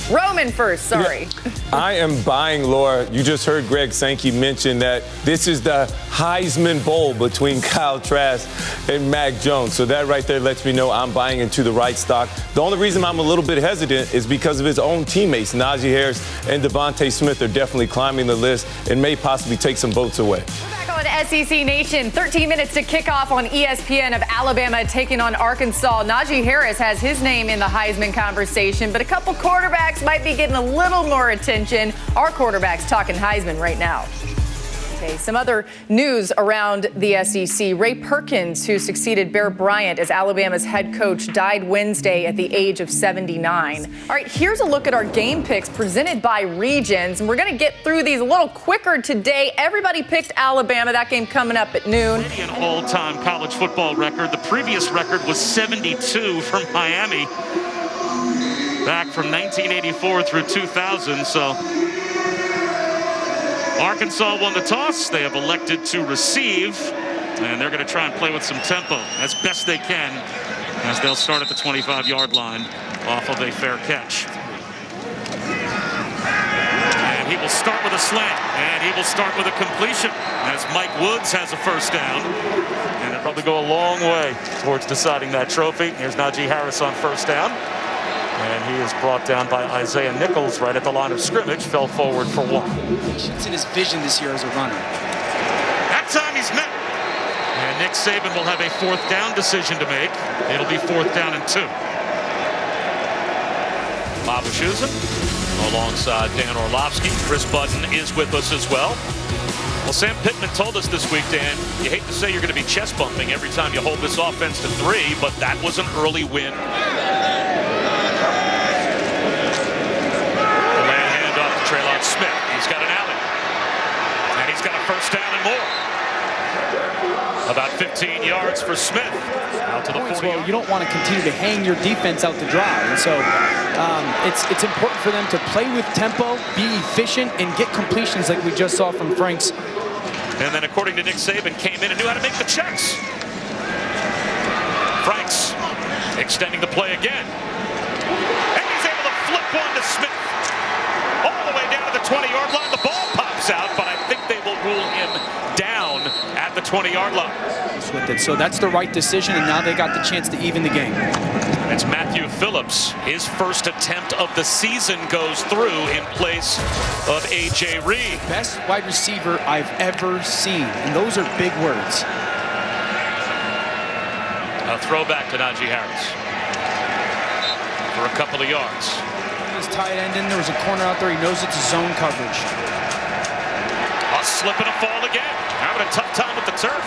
Roman first, sorry. I am buying, Laura. You just heard Greg Sankey mention that this is the Heisman Bowl between Kyle Trask and Mac Jones. So that right there lets me know I'm buying into the right stock. The only reason I'm a little bit hesitant is because of his own teammates. Najee Harris and Devontae Smith are definitely climbing the list and may possibly take some votes away. We're back on SEC Nation, 13 minutes to kick off on ESPN of Alabama taking on Arkansas. Najee Harris has his name in the Heisman conversation, but a couple quarterbacks might be getting a little more attention. Our quarterback's talking Heisman right now. Okay, some other news around the SEC. Ray Perkins, who succeeded Bear Bryant as Alabama's head coach, died Wednesday at the age of 79. All right, here's a look at our game picks presented by Regions. And we're going to get through these a little quicker today. Everybody picked Alabama. That game coming up at noon. An all-time college football record. The previous record was 72 from Miami back from 1984 through 2000. So Arkansas won the toss. They have elected to receive, and they're going to try and play with some tempo as best they can as they'll start at the 25-yard line off of a fair catch. And he will start with a slant, and he will start with a completion as Mike Woods has a first down. And it'll probably go a long way towards deciding that trophy. Here's Najee Harris on first down. And he is brought down by Isaiah Nichols right at the line of scrimmage, fell forward for one. It's in his vision this year as a runner. That time he's met. And Nick Saban will have a fourth down decision to make. It'll be fourth down and 2. Bob Wischusen alongside Dan Orlovsky. Chris Budden is with us as well. Well, Sam Pittman told us this week, Dan, you hate to say you're going to be chest bumping every time you hold this offense to 3, but that was an early win. Traylon Smith, he's got an alley, and he's got a first down and more. About 15 yards for Smith, out to the 40. Well, you don't want to continue to hang your defense out to dry, and so it's important for them to play with tempo, be efficient, and get completions like we just saw from Franks. And then, according to Nick Saban, came in and knew how to make the checks. Franks extending the play again, and he's able to flip one to Smith. All the way down to the 20-yard line. The ball pops out, but I think they will rule him down at the 20-yard line. So that's the right decision, and now they got the chance to even the game. It's Matthew Phillips. His first attempt of the season goes through in place of A.J. Reed. Best wide receiver I've ever seen, and those are big words. A throwback to Najee Harris for a couple of yards. His tight end in, there was a corner out there. He knows it's a zone coverage. A slip and a fall again. Having a tough time with the turf.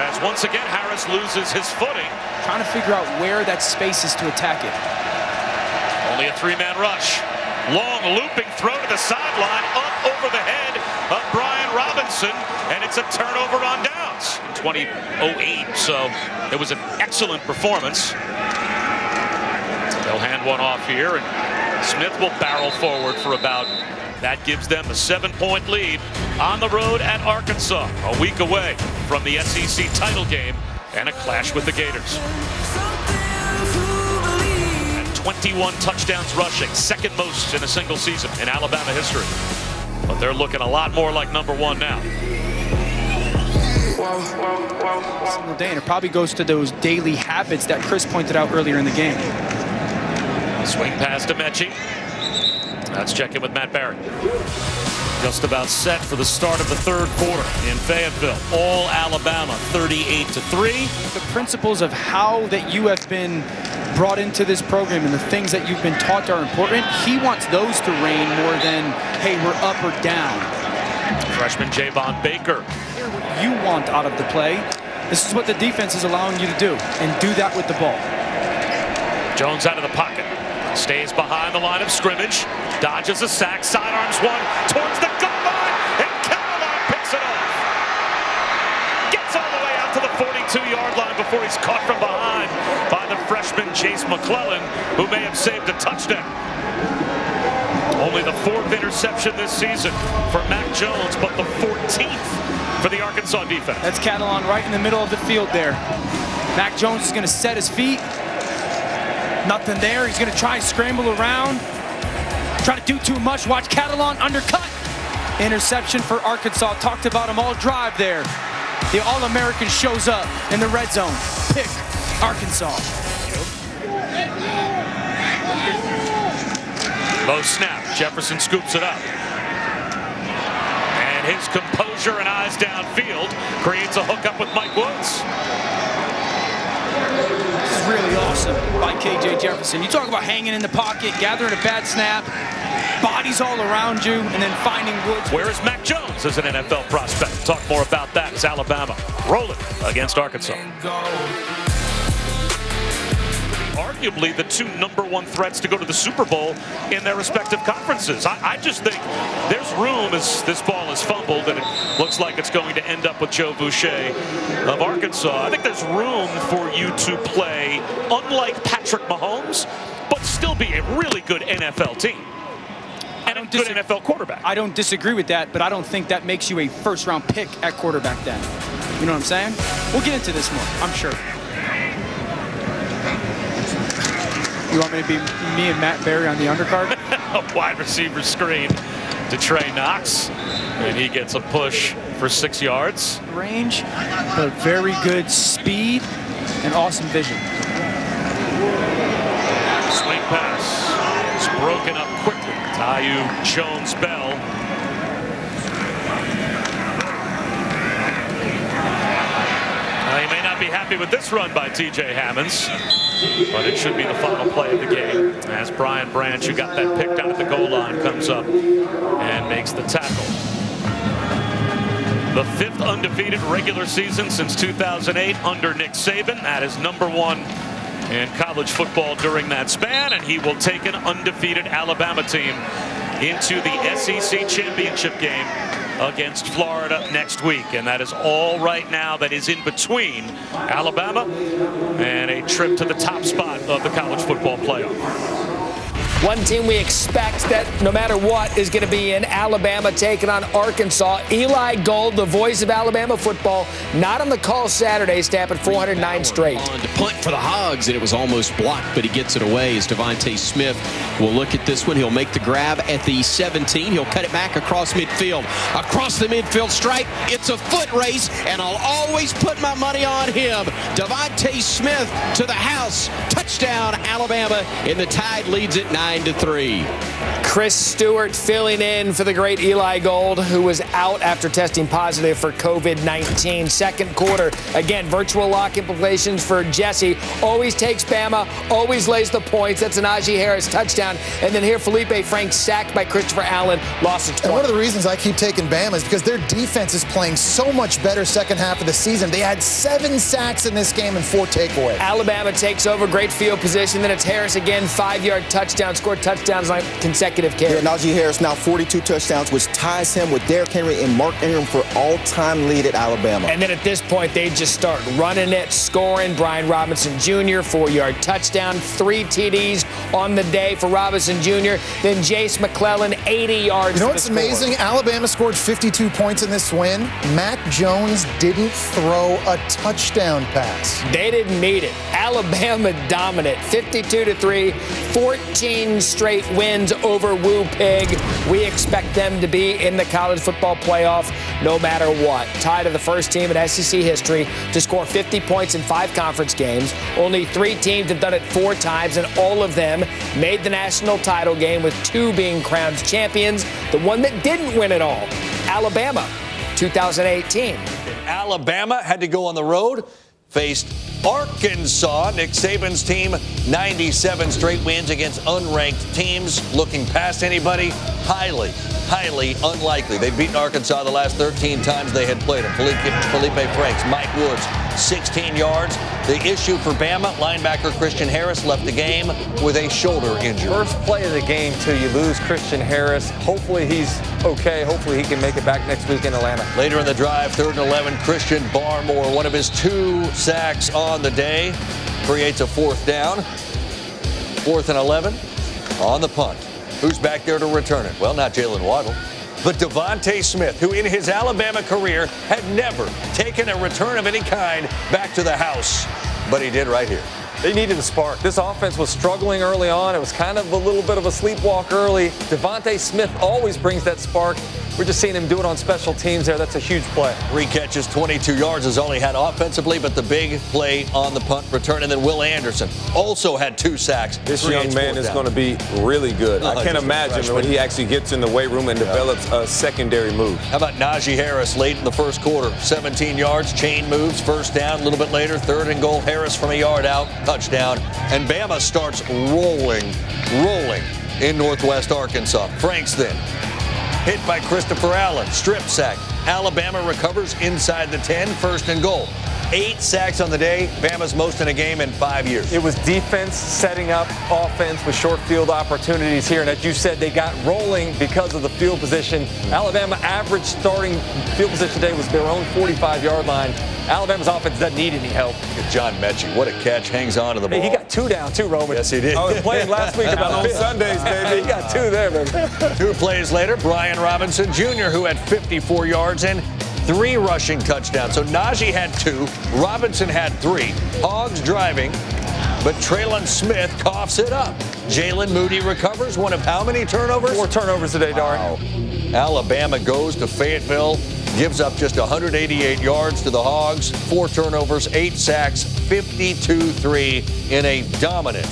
As once again Harris loses his footing. Trying to figure out where that space is to attack it. Only a 3-man rush. Long looping throw to the sideline, up over the head of Brian Robinson, and it's a turnover on downs. 2008, so it was an excellent performance. They'll hand one off here, and Smith will barrel forward for about, that gives them a 7-point lead on the road at Arkansas, a week away from the SEC title game and a clash with the Gators. 21 touchdowns rushing, second most in a single season in Alabama history. But they're looking a lot more like number 1 now. Single day, and it probably goes to those daily habits that Chris pointed out earlier in the game. Swing pass to Mechie. Let's check in with Matt Barry. Just about set for the start of the third quarter in Fayetteville. All Alabama, 38-3. The principles of how that you have been brought into this program and the things that you've been taught are important. He wants those to reign more than, hey, we're up or down. Freshman Javon Baker. What you want out of the play. This is what the defense is allowing you to do, and do that with the ball. Jones out of the pocket. Stays behind the line of scrimmage. Dodges a sack. Sidearms one towards the goal line. And Caroline picks it off. Gets all the way out to the 42-yard line before he's caught from behind by the freshman Chase McClellan, who may have saved a touchdown. Only the 4th interception this season for Mac Jones, but the 14th for the Arkansas defense. That's Catalon right in the middle of the field there. Mac Jones is going to set his feet. Nothing there. He's going to try and scramble around. Try to do too much. Watch Catalon undercut. Interception for Arkansas. Talked about him all drive there. The All-American shows up in the red zone. Pick Arkansas. Low snap. Jefferson scoops it up. And his composure and eyes down downfield. Creates a hookup with Mike Woods. This is really awesome by KJ Jefferson. You talk about hanging in the pocket, gathering a bad snap, bodies all around you, and then finding Woods. Where is Mac Jones as an NFL prospect? Talk more about that as Alabama rolling against Arkansas. Arguably the two #1 threats to go to the Super Bowl in their respective conferences. I just think there's room as this ball is fumbled and it looks like it's going to end up with Joe Boucher of Arkansas. I think there's room for you to play unlike Patrick Mahomes, but still be a really good NFL team. And a good NFL quarterback. I don't disagree with that, but I don't think that makes you a first-round pick at quarterback then. You know what I'm saying? We'll get into this more, I'm sure. You want me to be me and Matt Berry on the undercard? A wide receiver screen to Trey Knox, and he gets a push for 6 yards. Range, but very good speed and awesome vision. Swing pass. It's broken up quickly. Tayu Jones-Bell. He may not be happy with this run by TJ Hammonds, but it should be the final play of the game as Brian Branch, who got that pick down at the goal line, comes up and makes the tackle. The 5th undefeated regular season since 2008 under Nick Saban. That is #1 in college football during that span, and he will take an undefeated Alabama team into the SEC championship game against Florida next week. And that is all right now that is in between Alabama and a trip to the top spot of the college football playoff. One team we expect that no matter what is going to be in Alabama taking on Arkansas. Eli Gold, the voice of Alabama football, not on the call Saturday, stamping 409 straight. On to punt for the Hogs, and it was almost blocked, but he gets it away as DeVonta Smith will look at this one. He'll make the grab at the 17. He'll cut it back across midfield. Across the midfield stripe, it's a foot race, and I'll always put my money on him. DeVonta Smith to the house. Touchdown, Alabama, and the Tide leads it 9-3. Chris Stewart filling in for the great Eli Gold, who was out after testing positive for COVID-19. Second quarter, again, virtual lock implications for Jesse. Always takes Bama, always lays the points. That's an Najee Harris touchdown. And then here, Felipe Franks sacked by Christopher Allen, lost a 20. And one of the reasons I keep taking Bama is because their defense is playing so much better second half of the season. They had 7 sacks in this game and 4 takeaways. Alabama takes over, great field position. Then it's Harris again, 5-yard touchdown, scored touchdowns on consecutive carries. Yeah, Najee Harris now 42 touchdowns, which ties him with Derrick Henry and Mark Ingram for all-time lead at Alabama. And then at this point, they just start running it, scoring. Brian Robinson Jr., 4-yard touchdown, 3 TDs on the day for Robinson Jr. Then Jace McClellan, 80 yards. You know what's amazing? Alabama scored 52 points in this win. Mac Jones didn't throw a touchdown pass. They didn't need it. Alabama dominant, 52-3, 14 straight wins over Woo Pig. We expect them to be in the college football playoff no matter what. Tied to the first team in SEC history to score 50 points in 5 conference games. Only 3 teams have done it 4 times, and all of them made the national title game, with 2 being crowned champions. The one that didn't win it all, Alabama, 2018. Alabama had to go on the road, faced Arkansas. Nick Saban's team, 97 straight wins against unranked teams. Looking past anybody, highly unlikely. They've beaten Arkansas the last 13 times they had played them. Felipe Franks, Mike Woods, 16 yards. The issue for Bama, linebacker Christian Harris left the game with a shoulder injury. First play of the game till you lose Christian Harris. Hopefully he's okay. Hopefully he can make it back next week in Atlanta. Later in the drive, 3rd and 11, Christian Barmore, one of his 2 sacks on the day, creates a 4th down. 4th and 11 on the punt. Who's back there to return it? Well, not Jalen Waddle, but DeVonta Smith, who in his Alabama career had never taken a return of any kind back to the house. But he did right here. They needed a spark. This offense was struggling early on. It was kind of a little bit of a sleepwalk early. DeVonta Smith always brings that spark. we're just seeing him do it on special teams there. That's a huge play. 3 catches, 22 yards is all he had offensively, but the big play on the punt return. And then Will Anderson also had 2 sacks. This young man is going to be really good. I can't imagine when he actually gets in the weight room and develops a secondary move. How about Najee Harris late in the first quarter? 17 yards, chain moves, first down. A little bit later, 3rd and goal. Harris from a yard out, touchdown. And Bama starts rolling in Northwest Arkansas. Frankston hit by Christopher Allen, strip sack. Alabama recovers inside the 10, 1st and goal. 8 sacks on the day, Bama's most in a game in 5 years. It was defense setting up offense with short field opportunities here. And as you said, they got rolling because of the field position. Alabama average starting field position today was their own 45-yard line. Alabama's offense doesn't need any help. Look at John Mechie. What a catch. Hangs on to the ball. Hey, he got 2 down, too, Roman. Yes, he did. I was playing last week about on Sundays, baby. He got 2 there, baby. 2 plays later, Brian Robinson Jr., who had 54 yards and 3 rushing touchdowns. So Najee had 2, Robinson had 3. Hogs driving, but Traylon Smith coughs it up. Jalen Moody recovers. One of how many turnovers? 4 turnovers today, Dari. Wow. Alabama goes to Fayetteville, gives up just 188 yards to the Hogs, 4 turnovers, 8 sacks, 52-3 in a dominant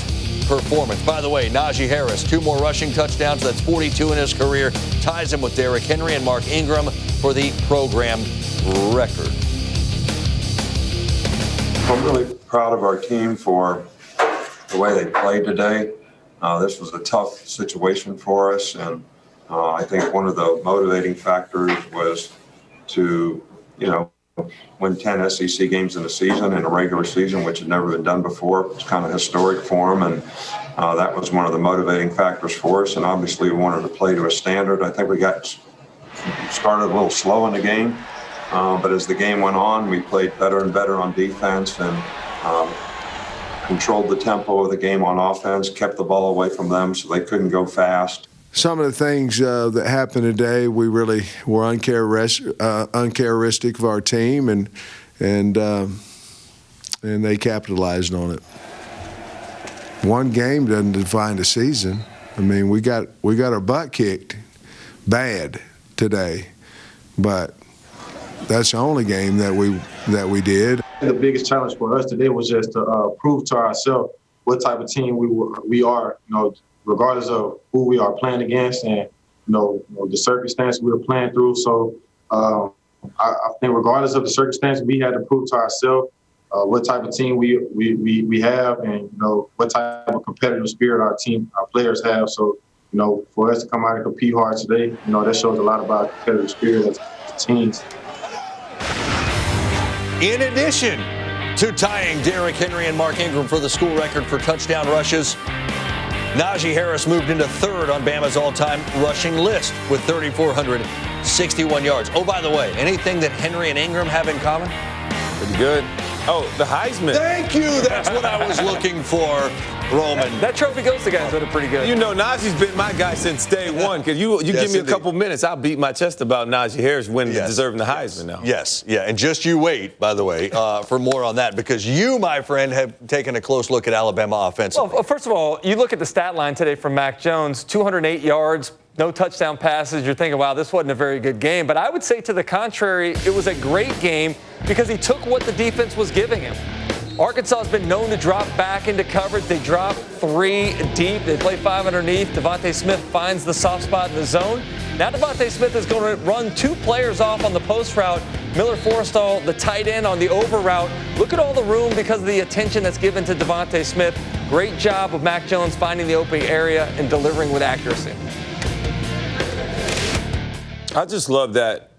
performance. By the way, Najee Harris, 2 more rushing touchdowns. That's 42 in his career. Ties him with Derrick Henry and Mark Ingram for the program record. I'm really proud of our team for the way they played today. This was a tough situation for us, and I think one of the motivating factors was to, win 10 SEC games in a season, in a regular season, which had never been done before. It's kind of historic for them, and that was one of the motivating factors for us. And obviously, we wanted to play to a standard. I think we got started a little slow in the game, but as the game went on, we played better and better on defense and controlled the tempo of the game on offense, kept the ball away from them so they couldn't go fast. Some of the things that happened today, we really were uncharacteristic of our team, and they capitalized on it. One game doesn't define the season. I mean, we got our butt kicked bad today, but that's the only game that we did. The biggest challenge for us today was just to prove to ourselves what type of team we are. Regardless of who we are playing against and the circumstances we were playing through. So I think regardless of the circumstances, we had to prove to ourselves what type of team we have and what type of competitive spirit our players have. So for us to come out and compete hard today, that shows a lot about competitive spirit as teams. In addition to tying Derrick Henry and Mark Ingram for the school record for touchdown rushes, Najee Harris moved into 3rd on Bama's all-time rushing list with 3,461 yards. Oh, by the way, anything that Henry and Ingram have in common? Pretty good. Oh, the Heisman. Thank you. That's what I was looking for, Roman. That trophy goes to guys that are pretty good. Najee's been my guy since day one. Because you give me a couple minutes, I'll beat my chest about Najee Harris winning and deserving the Heisman now. Yes, yeah. And just you wait, by the way, for more on that. Because you, my friend, have taken a close look at Alabama offensively. Well, first of all, you look at the stat line today from Mac Jones, 208 yards, no touchdown passes. You're thinking, wow, this wasn't a very good game. But I would say to the contrary, it was a great game because he took what the defense was giving him. Arkansas has been known to drop back into coverage. They drop 3 deep. They play 5 underneath. Devontae Smith finds the soft spot in the zone. Now Devontae Smith is going to run 2 players off on the post route. Miller Forrestall, the tight end, on the over route. Look at all the room because of the attention that's given to Devontae Smith. Great job of Mac Jones finding the open area and delivering with accuracy. I just love that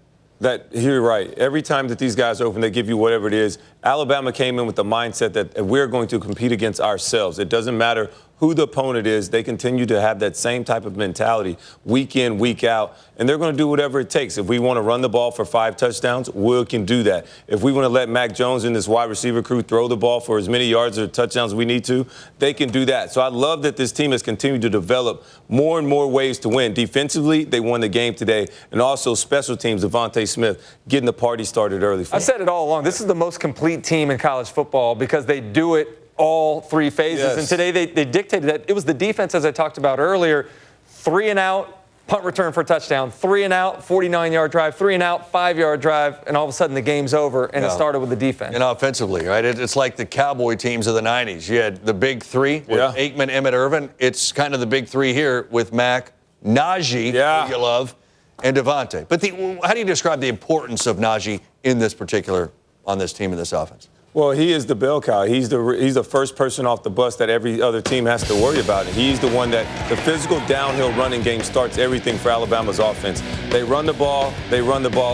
you're right. Every time that these guys open, they give you whatever it is. Alabama came in with the mindset that we're going to compete against ourselves. It doesn't matter who the opponent is. They continue to have that same type of mentality week in, week out, and they're going to do whatever it takes. If we want to run the ball for 5 touchdowns, we can do that. If we want to let Mac Jones and this wide receiver crew throw the ball for as many yards or touchdowns we need to, they can do that. So I love that this team has continued to develop more and more ways to win. Defensively, they won the game today, and also special teams, Devontae Smith getting the party started early. I said it all along. This is the most complete team in college football because they do it all 3 phases. Yes. And today they dictated that. It was the defense, as I talked about earlier, 3 and out, Punt return for a touchdown, 3 and out, 49-yard drive, 3 and out, 5-yard drive, and all of a sudden the game's over, and it started with the defense. And offensively, right? It's like the Cowboy teams of the 90s. You had the big three with Aikman, Emmett, Irvin. It's kind of the big three here with Mac, Najee, who you love, and Devontae. But how do you describe the importance of Najee in this particular, on this team in this offense? Well, he is the bell cow. He's the first person off the bus that every other team has to worry about. And he's the one that the physical downhill running game starts everything for Alabama's offense. They run the ball.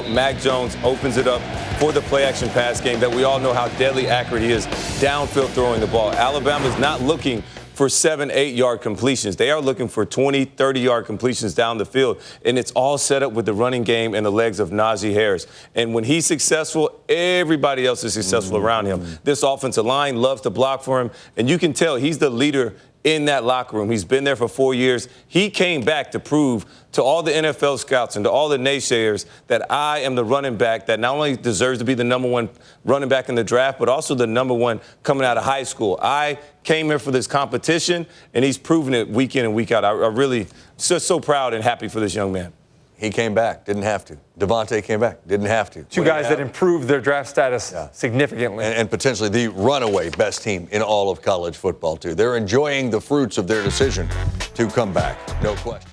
Mac Jones opens it up for the play-action pass game that we all know how deadly accurate he is downfield throwing the ball. Alabama's not looking for 7-8-yard completions. They are looking for 20, 30-yard completions down the field. And it's all set up with the running game and the legs of Najee Harris. And when he's successful, everybody else is successful around him. This offensive line loves to block for him. And you can tell he's the leader in that locker room. He's been there for 4 years. He came back to prove to all the NFL scouts and to all the naysayers that I am the running back that not only deserves to be the number one running back in the draft, but also the number one coming out of high school. I came here for this competition, and he's proven it week in and week out. I really just so proud and happy for this young man. He came back, didn't have to. Devontae came back, didn't have to. Two guys that improved their draft status significantly. And potentially the runaway best team in all of college football, too. They're enjoying the fruits of their decision to come back, no question.